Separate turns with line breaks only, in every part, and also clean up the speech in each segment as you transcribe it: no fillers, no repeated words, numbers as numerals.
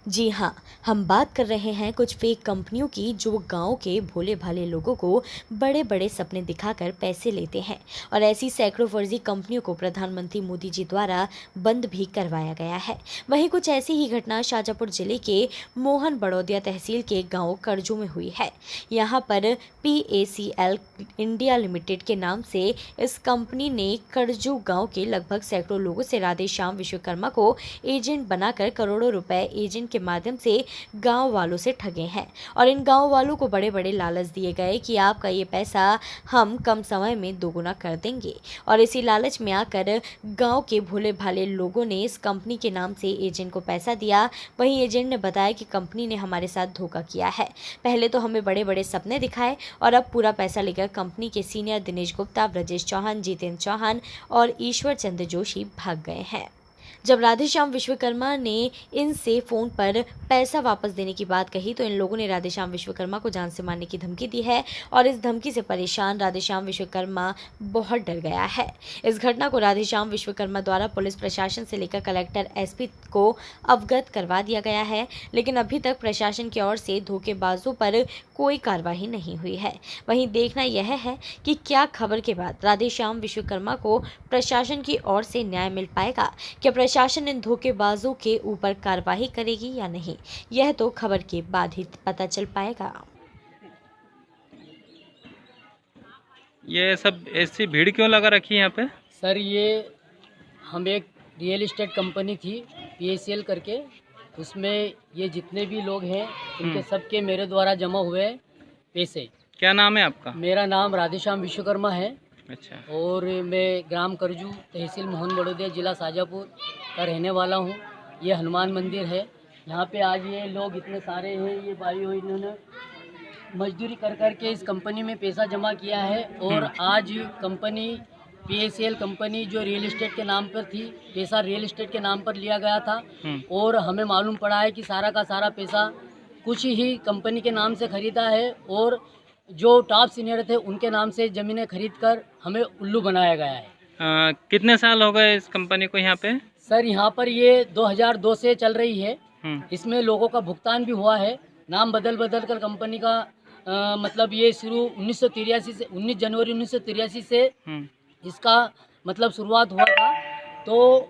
जी हाँ, हम बात कर रहे हैं कुछ फेक कंपनियों की जो गांव के भोले भाले लोगों को बड़े बड़े सपने दिखाकर पैसे लेते हैं और ऐसी सैकड़ों फर्जी कंपनियों को प्रधानमंत्री मोदी जी द्वारा बंद भी करवाया गया है। वहीं कुछ ऐसी ही घटना शाजापुर जिले के मोहन बड़ौदिया तहसील के गांव करजू में हुई है। यहां पर PACL इंडिया लिमिटेड के नाम से इस कंपनी ने करजू गांव के लगभग सैकड़ों लोगों से राधे श्याम विश्वकर्मा को एजेंट बनाकर करोड़ों रुपए एजेंट के माध्यम से गांव वालों से ठगे हैं और इन गांव वालों को बड़े बड़े लालच दिए गए कि आपका ये पैसा हम कम समय में दोगुना कर देंगे और इसी लालच में आकर गांव के भोले भाले लोगों ने इस कंपनी के नाम से एजेंट को पैसा दिया। वहीं एजेंट ने बताया कि कंपनी ने हमारे साथ धोखा किया है, पहले तो हमें बड़े बड़े सपने दिखाए और अब पूरा पैसा लेकर कंपनी के सीनियर दिनेश गुप्ता, ब्रजेश चौहान, जितेंद्र चौहान और ईश्वर चंद्र जोशी भाग गए हैं। जब राधेश्याम विश्वकर्मा ने इनसे फ़ोन पर पैसा वापस देने की बात कही तो इन लोगों ने राधेश्याम विश्वकर्मा को जान से मारने की धमकी दी है और इस धमकी से परेशान राधेश्याम विश्वकर्मा बहुत डर गया है। इस घटना को राधेश्याम विश्वकर्मा द्वारा पुलिस प्रशासन से लेकर कलेक्टर SP को अवगत करवा दिया गया है, लेकिन अभी तक प्रशासन की ओर से धोखेबाजों पर कोई कार्रवाई नहीं हुई है। वहीं देखना यह है कि क्या खबर के बाद राधेश्याम विश्वकर्मा को प्रशासन की ओर से न्याय मिल पाएगा, क्या प्रशासन इन धोखेबाजों के ऊपर कार्रवाई करेगी या नहीं, यह तो खबर के बाद ही पता चल पाएगा।
ये सब ऐसी भीड़ क्यों लगा रखी है यहाँ पे?
सर ये हम एक रियल इस्टेट कंपनी थी PACL करके, उसमें ये जितने भी लोग हैं उनके सबके मेरे द्वारा जमा हुए पैसे।
क्या नाम है आपका?
मेरा नाम राधेश्याम विश्वकर्मा है।
अच्छा।
और मैं ग्राम करजू तहसील मोहन बड़ौदिया जिला शाजापुर का रहने वाला हूँ। ये हनुमान मंदिर है, यहाँ पे आज ये लोग इतने सारे हैं, ये भाई हो, इन्होंने मजदूरी कर करके इस कंपनी में पैसा जमा किया है और आज कंपनी PACL कंपनी जो रियल इस्टेट के नाम पर थी, पैसा रियल इस्टेट के नाम पर लिया गया था और हमें मालूम पड़ा है कि सारा का सारा पैसा कुछ ही कंपनी के नाम से ख़रीदा है और जो टॉप सीनियर थे उनके नाम से ज़मीनें खरीद कर हमें उल्लू बनाया गया है।
कितने साल हो गए इस कंपनी को यहाँ पे? सर
यहाँ पर ये 2002 से चल रही है। इसमें लोगों का भुगतान भी हुआ है, नाम बदल बदल कर कंपनी का मतलब ये शुरू 1983 से 19 जनवरी 1983 से इसका मतलब शुरुआत हुआ था। तो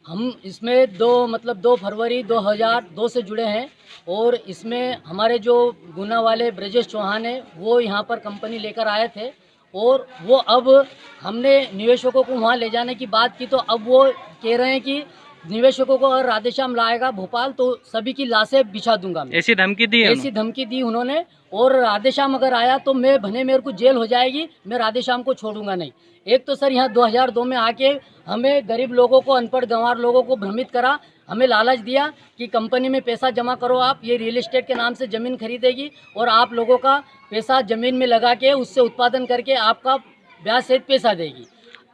हम इसमें 2 फरवरी 2002 से जुड़े हैं और इसमें हमारे जो गुना वाले ब्रजेश चौहान है वो यहाँ पर कंपनी लेकर आए थे और वो अब हमने निवेशकों को वहाँ ले जाने की बात की तो अब वो कह रहे हैं कि निवेशकों को अगर राधेश्याम लाएगा भोपाल तो सभी की लाशें बिछा दूंगा मैं।
ऐसी धमकी दी है?
ऐसी धमकी दी उन्होंने। और राधेश्याम अगर आया तो मैं भने मेरे को जेल हो जाएगी, मैं राधेश्याम को छोड़ूंगा नहीं। एक तो सर यहाँ 2002 में आके हमें गरीब लोगों को, अनपढ़ गंवार लोगों को भ्रमित करा, हमें लालच दिया कि कंपनी में पैसा जमा करो, आप ये रियल एस्टेट के नाम से ज़मीन खरीदेगी और आप लोगों का पैसा ज़मीन में लगा के उससे उत्पादन करके आपका ब्याज सहित पैसा देगी।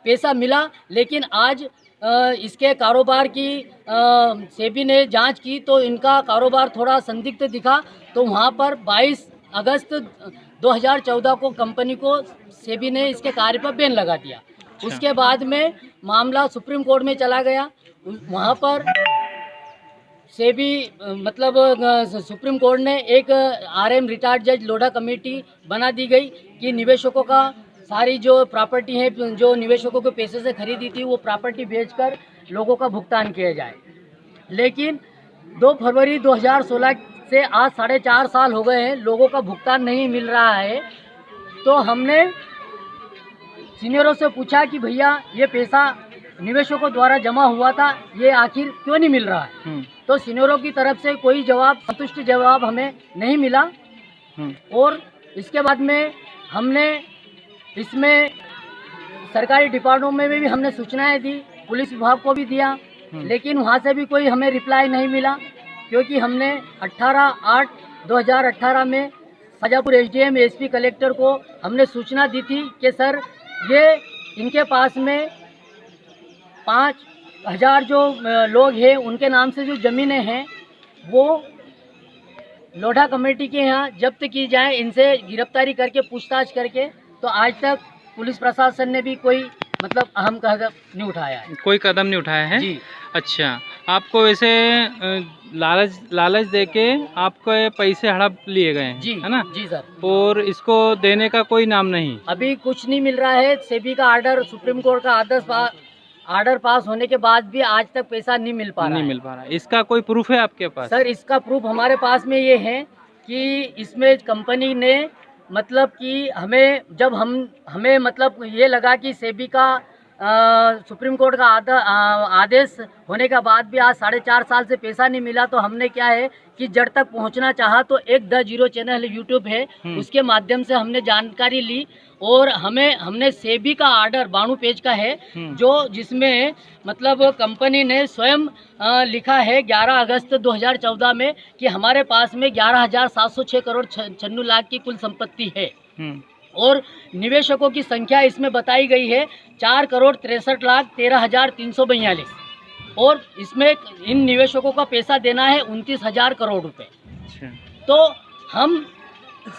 पैसा मिला, लेकिन आज इसके कारोबार की सेबी ने जांच की तो इनका कारोबार थोड़ा संदिग्ध दिखा। तो वहाँ पर 22 अगस्त 2014 को कंपनी को सेबी ने इसके कार्य पर बैन लगा दिया। उसके बाद में मामला सुप्रीम कोर्ट में चला गया। वहाँ पर सेबी मतलब सुप्रीम कोर्ट ने एक RM रिटायर्ड जज लोढ़ा कमेटी बना दी गई कि निवेशकों का सारी जो प्रॉपर्टी है जो निवेशकों के पैसे से खरीदी थी वो प्रॉपर्टी बेचकर लोगों का भुगतान किया जाए। लेकिन 2 फरवरी 2016 से आज 4.5 साल हो गए हैं, लोगों का भुगतान नहीं मिल रहा है। तो हमने सीनियरों से पूछा कि भैया ये पैसा निवेशकों द्वारा जमा हुआ था, ये आखिर क्यों नहीं मिल रहा है? तो सीनियरों की तरफ से कोई जवाब, संतुष्ट जवाब हमें नहीं मिला। और इसके बाद में हमने इसमें सरकारी डिपार्टमेंट में भी हमने सूचनाएं दी, पुलिस विभाग को भी दिया, लेकिन वहाँ से भी कोई हमें रिप्लाई नहीं मिला। क्योंकि हमने 18/8/2018 में शाजापुर SDM SP कलेक्टर को हमने सूचना दी थी कि सर ये इनके पास में 5000 जो लोग हैं उनके नाम से जो ज़मीनें हैं वो लोढ़ा कमेटी के यहाँ जब्त की जाए, इनसे गिरफ्तारी करके पूछताछ करके। तो आज तक पुलिस प्रशासन ने भी कोई मतलब अहम कदम नहीं उठाया है।
कोई कदम नहीं उठाया है
जी।
अच्छा, आपको वैसे लालच देके आपको ये पैसे हड़प लिए गए हैं,
जी
है ना?
जी सर।
और इसको देने का कोई नाम नहीं।
अभी कुछ नहीं मिल रहा है। सेबी का आर्डर, सुप्रीम कोर्ट का आर्डर पास होने के बाद भी आज तक पैसा नहीं मिल पा रहा
नहीं
है।
मिल पा रहा। इसका कोई प्रूफ है आपके पास?
सर, इसका प्रूफ हमारे पास में ये है कि इसमें कंपनी ने मतलब कि हमें मतलब ये लगा कि सेबी का सुप्रीम कोर्ट का आदेश होने के बाद भी आज 4.5 साल से पैसा नहीं मिला, तो हमने क्या है कि जड़ तक पहुंचना चाहा तो एक द जीरो चैनल यूट्यूब है, उसके माध्यम से हमने जानकारी ली और हमने सेबी का आर्डर 92 पेज का है जो जिसमें मतलब कंपनी ने स्वयं लिखा है 11 अगस्त 2014 में कि हमारे पास में 11,706 करोड़ 96 लाख की कुल संपत्ति है और निवेशकों की संख्या इसमें बताई गई है 4,63,13,342 और इसमें इन निवेशकों का पैसा देना है 29,000 करोड़ रुपए। तो हम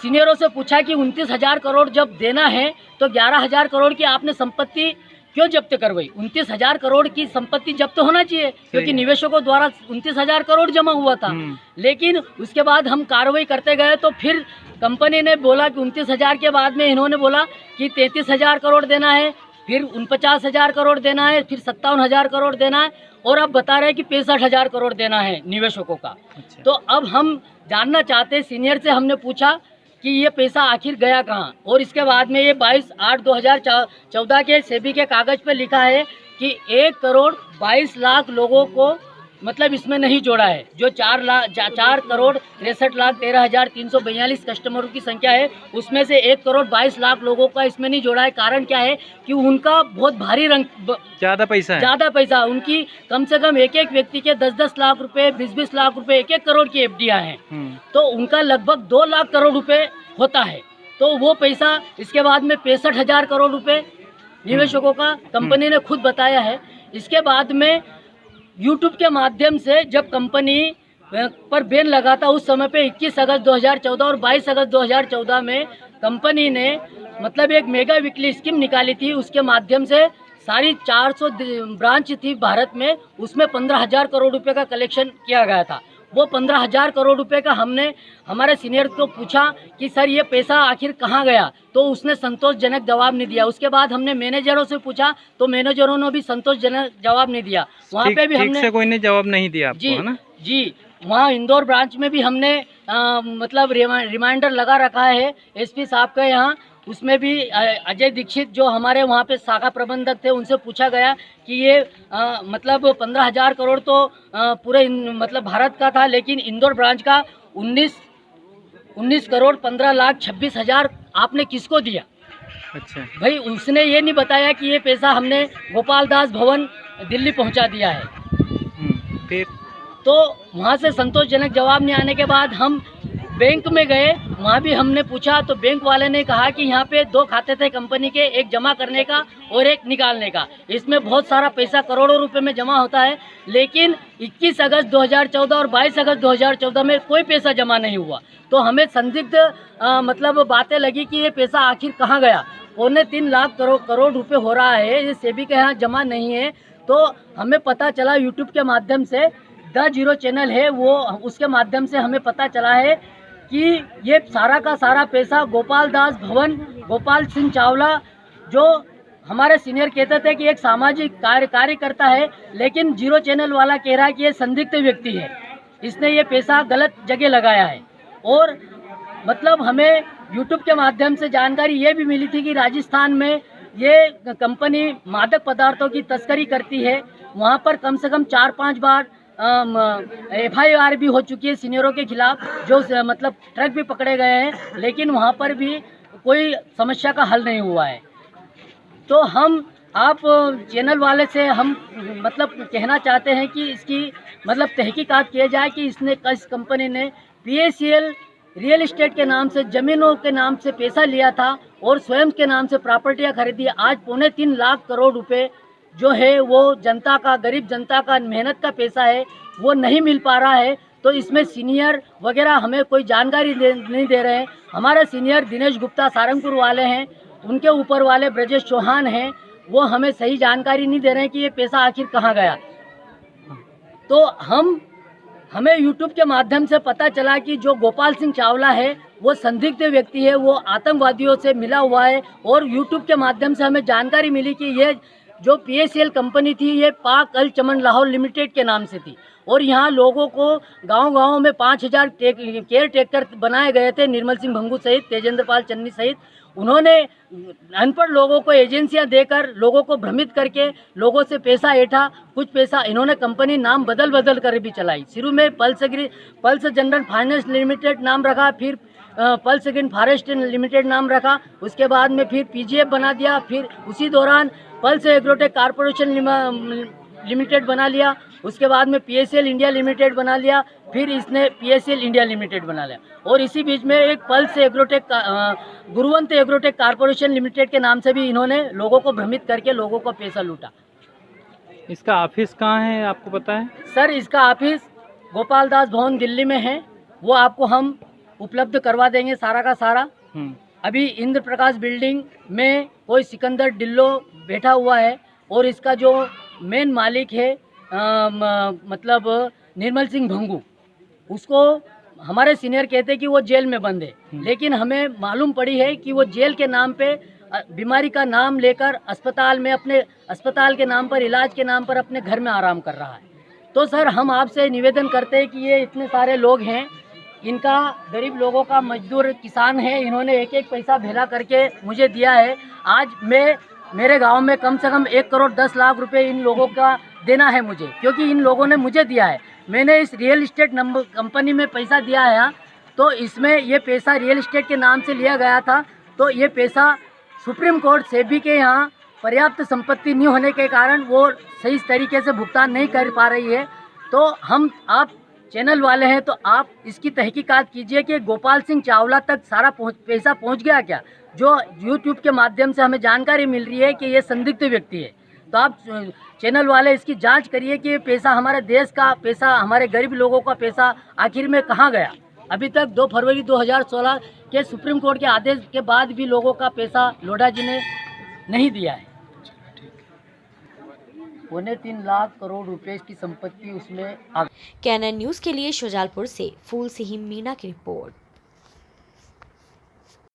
सीनियरों से पूछा कि 29,000 करोड़ जब देना है तो 11,000 करोड़ की आपने संपत्ति क्यों जब्त करवाई? 29,000 करोड़ की संपत्ति जब्त होना चाहिए क्योंकि निवेशकों द्वारा 29,000 करोड़ जमा हुआ था। लेकिन उसके बाद हम कार्रवाई करते गए तो फिर कंपनी ने बोला कि 29,000 के बाद में इन्होंने बोला कि 33,000 करोड़ देना है, फिर 49,000 करोड़ देना है, फिर 57,000 करोड़ देना है और अब बता रहे हैं कि 65,000 करोड़ देना है निवेशकों का। तो अब हम जानना चाहते हैं, सीनियर से हमने पूछा कि ये पैसा आखिर गया कहाँ, और इसके बाद में ये 22/8/2014 के सेबी के कागज पे लिखा है कि 1,22,00,000 लोगों को मतलब इसमें नहीं जोड़ा है। जो 4,63,13,342 कस्टमरों की संख्या है उसमें से 1,22,00,000 लोगों का इसमें नहीं जोड़ा है। कारण क्या है कि उनका बहुत भारी ज़्यादा पैसा उनकी कम से कम एक व्यक्ति के 10-10 लाख रुपए, 20-20 लाख रुपए, 1-1 करोड़ की एफडीआई हैं, तो उनका लगभग 2 लाख करोड़ रुपए होता है। तो वो पैसा इसके बाद में 65,000 करोड़ रुपए निवेशकों का कंपनी ने खुद बताया है। इसके बाद में यूट्यूब के माध्यम से जब कंपनी पर बैन लगा था उस समय पे 21 अगस्त 2014 और 22 अगस्त 2014 में कंपनी ने मतलब एक मेगा वीकली स्कीम निकाली थी। उसके माध्यम से सारी 400 ब्रांच थी भारत में, उसमें 15,000 करोड़ रुपए का कलेक्शन किया गया था। वो 15,000 करोड़ रुपए का हमने हमारे सीनियर को पूछा कि सर ये पैसा आखिर कहाँ गया, तो उसने संतोषजनक जवाब नहीं दिया। उसके बाद हमने मैनेजरों से पूछा तो मैनेजरों ने भी संतोषजनक जवाब नहीं दिया। वहाँ पे भी हमने
कोई ने जवाब नहीं दिया आपको,
जी,
है ना?
जी, वहाँ इंदौर ब्रांच में भी हमने मतलब रिमाइंडर लगा रखा है एसपी साहब का यहाँ। उसमें भी अजय दीक्षित जो हमारे वहाँ पे शाखा प्रबंधक थे उनसे पूछा गया कि ये मतलब 15,000 करोड़ तो पूरे मतलब भारत का था, लेकिन इंदौर ब्रांच का 19 करोड़ 15,26,000 आपने किसको दिया?
अच्छा
भाई, उसने ये नहीं बताया कि ये पैसा हमने गोपाल दास भवन दिल्ली पहुँचा दिया है।
फिर
तो वहाँ से संतोषजनक जवाब नहीं आने के बाद हम बैंक में गए, वहाँ भी हमने पूछा तो बैंक वाले ने कहा कि यहाँ पे 2 खाते थे कंपनी के, एक जमा करने का और एक निकालने का। इसमें बहुत सारा पैसा करोड़ों रुपए में जमा होता है, लेकिन 21 अगस्त 2014 और 22 अगस्त 2014 में कोई पैसा जमा नहीं हुआ। तो हमें संदिग्ध मतलब बातें लगी कि ये पैसा आखिर कहाँ गया। 3.25 लाख करोड़ रुपए हो रहा है, ये सेबी के यहाँ जमा नहीं है। तो हमें पता चला यूट्यूब के माध्यम से, द जीरो चैनल है वो, उसके माध्यम से हमें पता चला है कि ये सारा का सारा पैसा गोपाल दास भवन, गोपाल सिंह चावला जो हमारे सीनियर कहते थे कि एक सामाजिक कार्यकर्ता है, लेकिन जीरो चैनल वाला कह रहा है कि ये संदिग्ध व्यक्ति है, इसने ये पैसा गलत जगह लगाया है। और मतलब हमें यूट्यूब के माध्यम से जानकारी ये भी मिली थी कि राजस्थान में ये कंपनी मादक पदार्थों की तस्करी करती है। वहाँ पर कम से कम 4-5 बार FIR भी हो चुकी है सीनियरों के खिलाफ, जो मतलब ट्रक भी पकड़े गए हैं, लेकिन वहाँ पर भी कोई समस्या का हल नहीं हुआ है। तो हम आप चैनल वाले से हम मतलब कहना चाहते हैं कि इसकी मतलब तहकीकात किया जाए कि इसने इस कंपनी ने PACL रियल एस्टेट के नाम से, ज़मीनों के नाम से पैसा लिया था और स्वयं के नाम से प्रॉपर्टियाँ खरीदी। आज 3.25 लाख करोड़ रुपए जो है वो जनता का, गरीब जनता का मेहनत का पैसा है, वो नहीं मिल पा रहा है। तो इसमें सीनियर वगैरह हमें कोई जानकारी नहीं दे रहे हैं। हमारे सीनियर दिनेश गुप्ता सारंगपुर वाले हैं, उनके ऊपर वाले ब्रजेश चौहान हैं, वो हमें सही जानकारी नहीं दे रहे हैं कि ये पैसा आखिर कहाँ गया। तो हमें यूट्यूब के माध्यम से पता चला कि जो गोपाल सिंह चावला है वो संदिग्ध व्यक्ति है, वो आतंकवादियों से मिला हुआ है। और यूट्यूब के माध्यम से हमें जानकारी मिली कि ये जो PACL कंपनी थी ये पाक अल चमन लाहौर लिमिटेड के नाम से थी। और यहाँ लोगों को गांव-गांव में 5000 केयर टेकर बनाए गए थे, निर्मल सिंह भंगू सहित, तेजेंद्र पाल चन्नी सहित। उन्होंने अनपढ़ लोगों को एजेंसियां देकर लोगों को भ्रमित करके लोगों से पैसा ऐंठा। कुछ पैसा इन्होंने कंपनी नाम बदल कर भी चलाई। शुरू में पल्स जनरल फाइनेंस लिमिटेड नाम रखा, फिर पल्स ग्रीन फॉरेस्ट लिमिटेड नाम रखा, उसके बाद में फिर PGF बना दिया, फिर उसी दौरान पल्स एग्रोटेक कॉरपोरेशन लिमिटेड बना लिया, उसके बाद में PACL इंडिया लिमिटेड बना लिया, फिर इसने PACL इंडिया लिमिटेड बना लिया। और इसी बीच में एक pulse agrotech Guruvant agrotech corporation limited के नाम से भी इन्होंने लोगों को भ्रमित करके लोगों को पैसा लूटा।
इसका ऑफिस कहाँ है, आपको पता है?
सर, इसका ऑफिस गोपाल दास भवन दिल्ली में है, वो आपको हम उपलब्ध करवा देंगे सारा का सारा। अभी इंद्र प्रकाश बिल्डिंग में कोई सिकंदर डिल्लो बैठा हुआ है और इसका जो मेन मालिक है मतलब निर्मल सिंह भंगू, उसको हमारे सीनियर कहते हैं कि वो जेल में बंद है। लेकिन हमें मालूम पड़ी है कि वो जेल के नाम पे बीमारी का नाम लेकर अस्पताल में अपने अस्पताल के नाम पर, इलाज के नाम पर अपने घर में आराम कर रहा है। तो सर, हम आपसे निवेदन करते हैं कि ये इतने सारे लोग हैं, इनका गरीब लोगों का मजदूर किसान है, इन्होंने एक एक पैसा भेला करके मुझे दिया है। आज मेरे गांव में कम से कम 1 करोड़ 10 लाख रुपए इन लोगों का देना है मुझे, क्योंकि इन लोगों ने मुझे दिया है। मैंने इस रियल इस्टेट कंपनी में पैसा दिया है, तो इसमें ये पैसा रियल इस्टेट के नाम से लिया गया था। तो ये पैसा सुप्रीम कोर्ट सेबी के यहाँ पर्याप्त संपत्ति नहीं होने के कारण वो सही तरीके से भुगतान नहीं कर पा रही है। तो आप चैनल वाले हैं तो आप इसकी तहकीकात कीजिए कि गोपाल सिंह चावला तक सारा पैसा पहुंच गया क्या। जो यूट्यूब के माध्यम से हमें जानकारी मिल रही है कि ये संदिग्ध व्यक्ति है, तो आप चैनल वाले इसकी जांच करिए कि ये पैसा, हमारे देश का पैसा, हमारे गरीब लोगों का पैसा आखिर में कहाँ गया। अभी तक 2 फरवरी 2016 के सुप्रीम कोर्ट के आदेश के बाद भी लोगों का पैसा लोढ़ा जी ने नहीं दिया है। 3.25 लाख करोड़ रुपए की संपत्ति उसमें।
कैनन न्यूज़ के लिए शुजालपुर से फूल सिंह मीणा की रिपोर्ट।